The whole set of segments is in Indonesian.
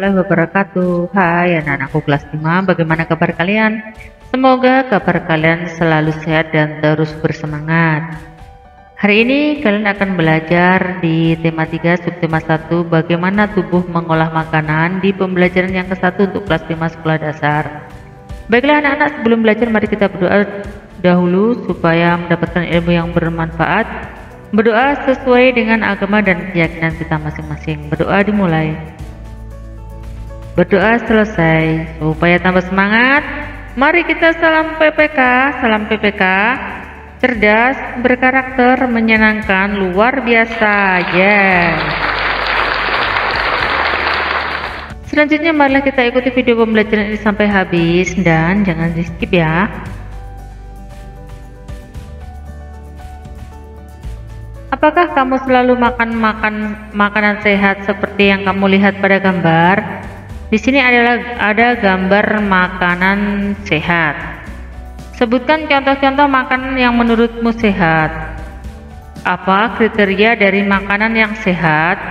warahmatullahi wabarakatuh. Hai anak-anakku kelas 5, bagaimana kabar kalian? Semoga kabar kalian selalu sehat dan terus bersemangat. Hari ini kalian akan belajar di tema 3 subtema 1, bagaimana tubuh mengolah makanan, di pembelajaran yang ke-1 untuk kelas 5 sekolah dasar. Baiklah anak-anak, sebelum belajar mari kita berdoa dahulu supaya mendapatkan ilmu yang bermanfaat. Berdoa sesuai dengan agama dan keyakinan kita masing-masing. Berdoa dimulai. Berdoa selesai. Supaya tambah semangat, mari kita salam PPK. Salam PPK. Cerdas, berkarakter, menyenangkan, luar biasa. Yes. Selanjutnya marilah kita ikuti video pembelajaran ini sampai habis dan jangan di skip ya. Apakah kamu selalu makan makanan sehat seperti yang kamu lihat pada gambar? Di sini ada gambar makanan sehat. Sebutkan contoh-contoh makanan yang menurutmu sehat. Apa kriteria dari makanan yang sehat?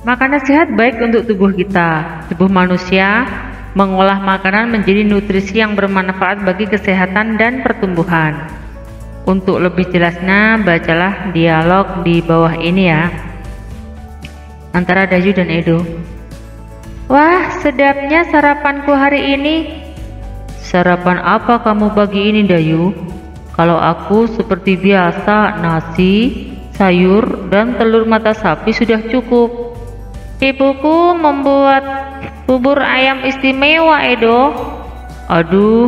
Makanan sehat baik untuk tubuh kita, tubuh manusia. Mengolah makanan menjadi nutrisi yang bermanfaat bagi kesehatan dan pertumbuhan. Untuk lebih jelasnya, bacalah dialog di bawah ini ya, antara Dayu dan Edo. Wah, sedapnya sarapanku hari ini. Sarapan apa kamu pagi ini, Dayu? Kalau aku seperti biasa, nasi, sayur, dan telur mata sapi sudah cukup. Ibuku membuat bubur ayam istimewa, Edo. Aduh,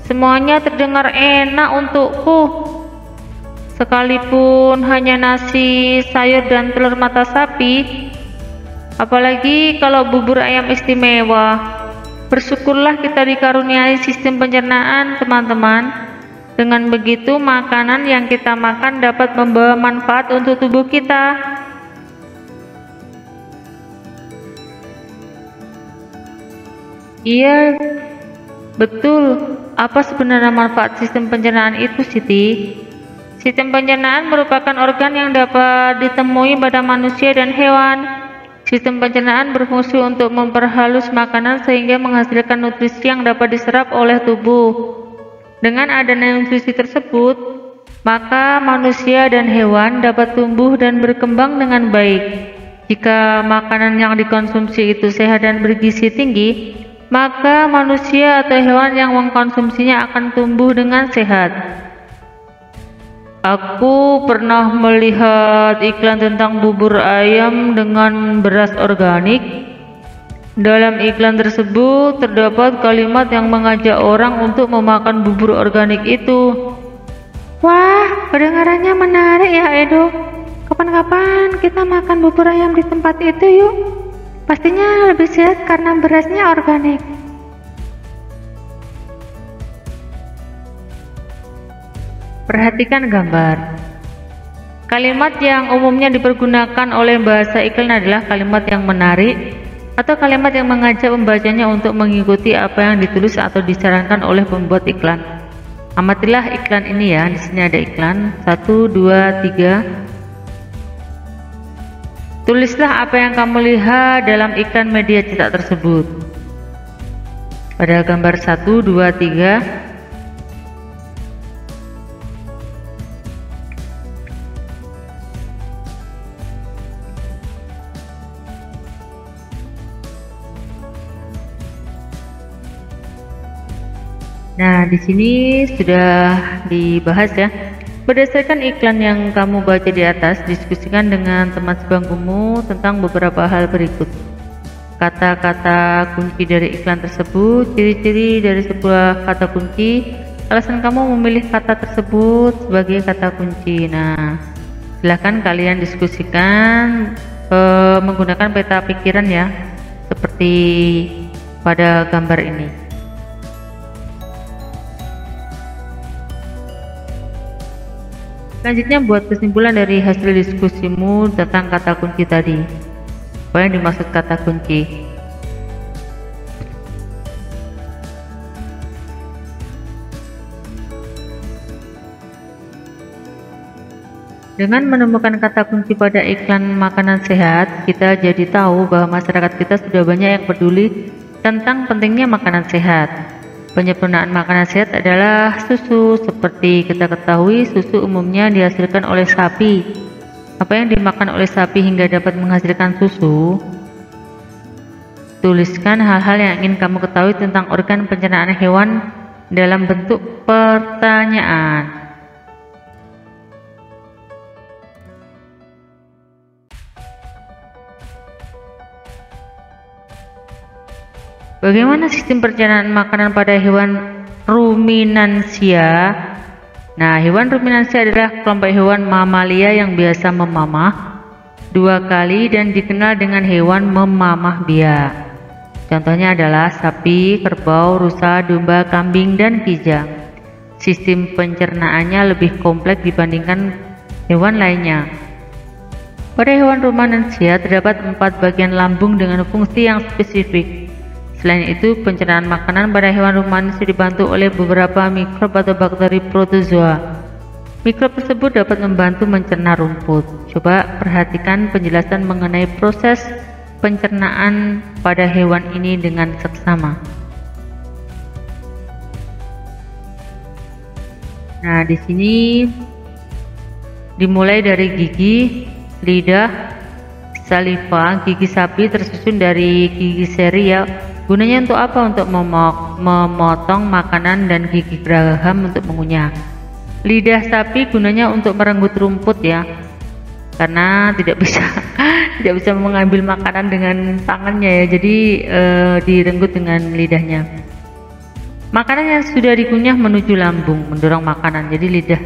semuanya terdengar enak untukku. Sekalipun hanya nasi, sayur, dan telur mata sapi. Apalagi kalau bubur ayam istimewa. Bersyukurlah kita dikaruniai sistem pencernaan, teman-teman. Dengan begitu, makanan yang kita makan dapat membawa manfaat untuk tubuh kita. Iya, betul. Apa sebenarnya manfaat sistem pencernaan itu, Siti? Sistem pencernaan merupakan organ yang dapat ditemui pada manusia dan hewan. Sistem pencernaan berfungsi untuk memperhalus makanan sehingga menghasilkan nutrisi yang dapat diserap oleh tubuh. Dengan adanya nutrisi tersebut, maka manusia dan hewan dapat tumbuh dan berkembang dengan baik. Jika makanan yang dikonsumsi itu sehat dan bergizi tinggi, maka manusia atau hewan yang mengkonsumsinya akan tumbuh dengan sehat. Aku pernah melihat iklan tentang bubur ayam dengan beras organik. Dalam iklan tersebut terdapat kalimat yang mengajak orang untuk memakan bubur organik itu. Wah, kedengarannya menarik ya, Edo. Kapan-kapan kita makan bubur ayam di tempat itu yuk. Pastinya lebih sehat karena berasnya organik. Perhatikan gambar. Kalimat yang umumnya dipergunakan oleh bahasa iklan adalah kalimat yang menarik atau kalimat yang mengajak pembacanya untuk mengikuti apa yang ditulis atau disarankan oleh pembuat iklan. Amatilah iklan ini ya. Di sini ada iklan 1, 2, 3. Tulislah apa yang kamu lihat dalam iklan media cetak tersebut. Pada gambar 1, 2, 3. Nah, di sini sudah dibahas ya. Berdasarkan iklan yang kamu baca di atas, diskusikan dengan teman sebangkumu tentang beberapa hal berikut. Kata-kata kunci dari iklan tersebut, ciri-ciri dari sebuah kata kunci, alasan kamu memilih kata tersebut sebagai kata kunci. Nah, silahkan kalian diskusikan menggunakan peta pikiran ya, seperti pada gambar ini. Selanjutnya buat kesimpulan dari hasil diskusimu tentang kata kunci tadi. Apa yang dimaksud kata kunci? Dengan menemukan kata kunci pada iklan makanan sehat, kita jadi tahu bahwa masyarakat kita sudah banyak yang peduli tentang pentingnya makanan sehat. Penyempurnaan makanan sehat adalah susu. Seperti kita ketahui, susu umumnya dihasilkan oleh sapi. Apa yang dimakan oleh sapi hingga dapat menghasilkan susu? Tuliskan hal-hal yang ingin kamu ketahui tentang organ pencernaan hewan dalam bentuk pertanyaan. Bagaimana sistem pencernaan makanan pada hewan ruminansia? Nah, hewan ruminansia adalah kelompok hewan mamalia yang biasa memamah 2 kali dan dikenal dengan hewan memamah biak. Contohnya adalah sapi, kerbau, rusa, domba, kambing, dan kijang. Sistem pencernaannya lebih kompleks dibandingkan hewan lainnya. Pada hewan ruminansia terdapat 4 bagian lambung dengan fungsi yang spesifik. Selain itu, pencernaan makanan pada hewan ruminansia dibantu oleh beberapa mikrob atau bakteri protozoa. Mikrob tersebut dapat membantu mencerna rumput. Coba perhatikan penjelasan mengenai proses pencernaan pada hewan ini dengan seksama. Nah, di sini dimulai dari gigi, lidah, saliva. Gigi sapi tersusun dari gigi seri ya. Gunanya untuk apa? Untuk memotong makanan, dan gigi geraham untuk mengunyah. Lidah sapi gunanya untuk merenggut rumput ya, karena tidak bisa mengambil makanan dengan tangannya ya, jadi direnggut dengan lidahnya. Makanan yang sudah dikunyah menuju lambung, mendorong makanan. Jadi lidah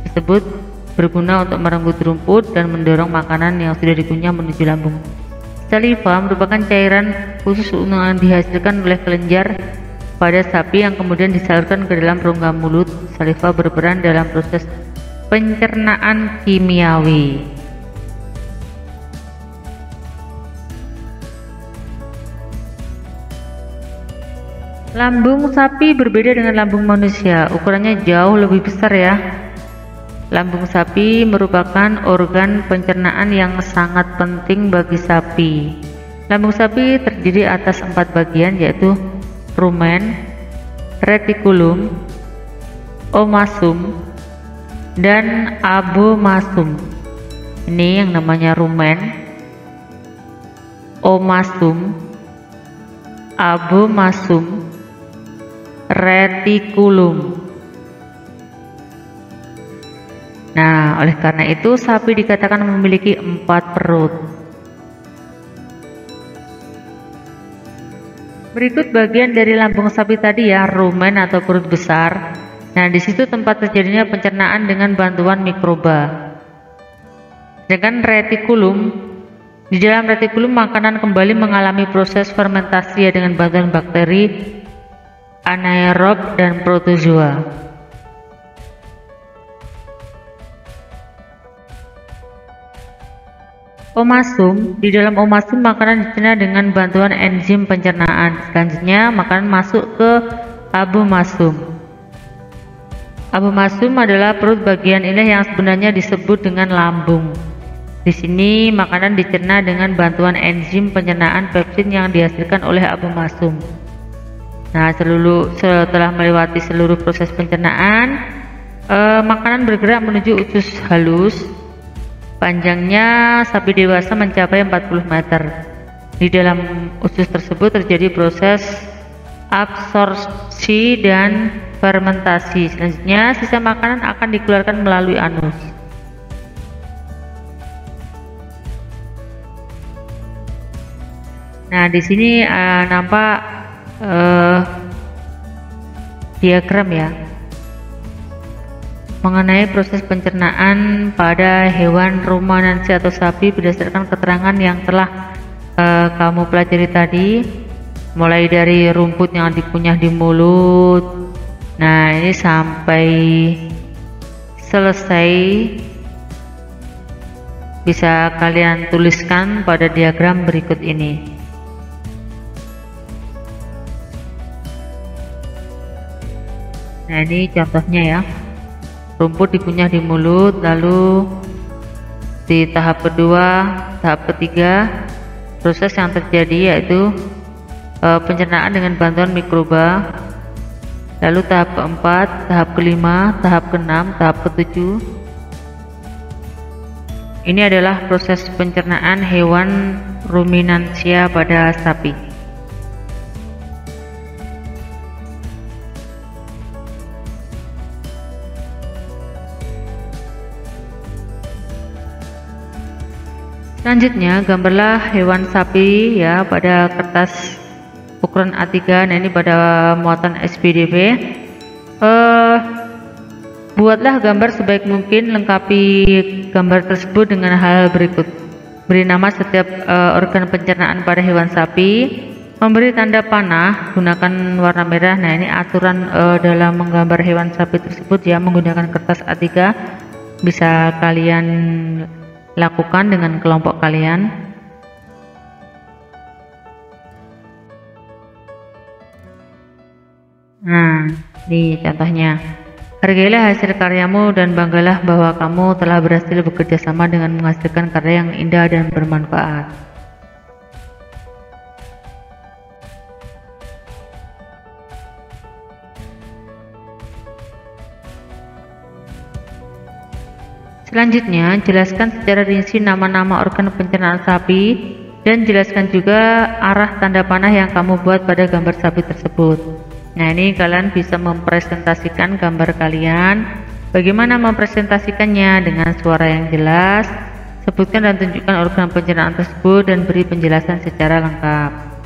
tersebut berguna untuk merenggut rumput dan mendorong makanan yang sudah dikunyah menuju lambung. Saliva merupakan cairan khusus yang dihasilkan oleh kelenjar pada sapi yang kemudian disalurkan ke dalam rongga mulut. Saliva berperan dalam proses pencernaan kimiawi. Lambung sapi berbeda dengan lambung manusia, ukurannya jauh lebih besar ya. Lambung sapi merupakan organ pencernaan yang sangat penting bagi sapi. Lambung sapi terdiri atas 4 bagian, yaitu rumen, retikulum, omasum, dan abomasum. Ini yang namanya rumen, omasum, abomasum, retikulum. Nah, oleh karena itu sapi dikatakan memiliki 4 perut. Berikut bagian dari lambung sapi tadi ya, rumen atau perut besar. Nah, di situ tempat terjadinya pencernaan dengan bantuan mikroba. Sedangkan retikulum, di dalam retikulum makanan kembali mengalami proses fermentasi ya, dengan bantuan bakteri, anaerob, dan protozoa. Omasum, di dalam omasum makanan dicerna dengan bantuan enzim pencernaan. Selanjutnya makanan masuk ke abomasum. Abomasum adalah perut bagian ini yang sebenarnya disebut dengan lambung. Di sini makanan dicerna dengan bantuan enzim pencernaan pepsin yang dihasilkan oleh abomasum. Nah, setelah melewati seluruh proses pencernaan, makanan bergerak menuju usus halus. Panjangnya sapi dewasa mencapai 40 meter. Di dalam usus tersebut terjadi proses absorpsi dan fermentasi. Selanjutnya sisa makanan akan dikeluarkan melalui anus. Nah, di sini nampak diagram ya, mengenai proses pencernaan pada hewan ruminansia atau sapi berdasarkan keterangan yang telah kamu pelajari tadi, mulai dari rumput yang dikunyah di mulut. Nah, ini sampai selesai bisa kalian tuliskan pada diagram berikut ini. Nah, ini contohnya ya. Rumput dikunyah di mulut, lalu Di tahap kedua, tahap ketiga, proses yang terjadi yaitu pencernaan dengan bantuan mikroba. Lalu tahap keempat, tahap kelima, tahap keenam, tahap ketujuh. Ini adalah proses pencernaan hewan ruminansia pada sapi. Selanjutnya, gambarlah hewan sapi ya pada kertas ukuran A3. Nah, ini pada muatan SPDV. Buatlah gambar sebaik mungkin, lengkapi gambar tersebut dengan hal berikut: beri nama setiap organ pencernaan pada hewan sapi, memberi tanda panah, gunakan warna merah. Nah, ini aturan dalam menggambar hewan sapi tersebut ya, menggunakan kertas A3. Bisa kalian lakukan dengan kelompok kalian. Nah, ini contohnya. Hargailah hasil karyamu dan banggalah bahwa kamu telah berhasil bekerja sama dengan menghasilkan karya yang indah dan bermanfaat. Selanjutnya, jelaskan secara rinci nama-nama organ pencernaan sapi dan jelaskan juga arah tanda panah yang kamu buat pada gambar sapi tersebut. Nah, ini kalian bisa mempresentasikan gambar kalian. Bagaimana mempresentasikannya? Dengan suara yang jelas, sebutkan dan tunjukkan organ pencernaan tersebut dan beri penjelasan secara lengkap.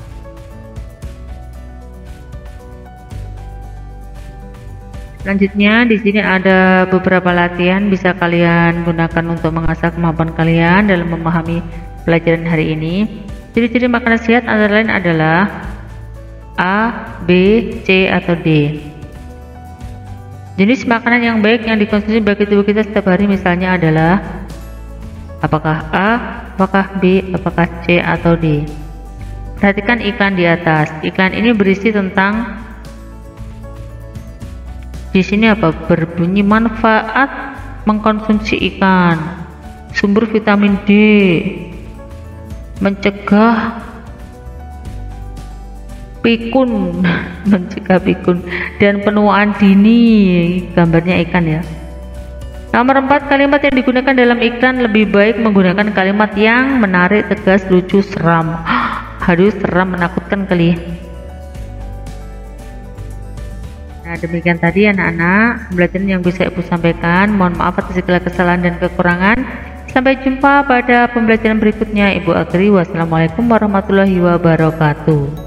Selanjutnya, di sini ada beberapa latihan bisa kalian gunakan untuk mengasah kemampuan kalian dalam memahami pelajaran hari ini. Ciri-ciri makanan sehat antara lain adalah A, B, C, atau D. Jenis makanan yang baik yang dikonsumsi bagi tubuh kita setiap hari misalnya adalah apakah A, apakah B, apakah C, atau D. Perhatikan iklan di atas. Iklan ini berisi tentang, di sini apa? Berbunyi manfaat mengkonsumsi ikan, sumber vitamin D, mencegah pikun, mencegah pikun, dan penuaan dini. Gambarnya ikan ya. Nomor 4, kalimat yang digunakan dalam iklan lebih baik menggunakan kalimat yang menarik, tegas, lucu, seram. Aduh, seram, menakutkan kali. Nah, demikian tadi anak-anak pembelajaran yang bisa Ibu sampaikan. Mohon maaf atas segala kesalahan dan kekurangan. Sampai jumpa pada pembelajaran berikutnya. Ibu akhiri. Wassalamualaikum warahmatullahi wabarakatuh.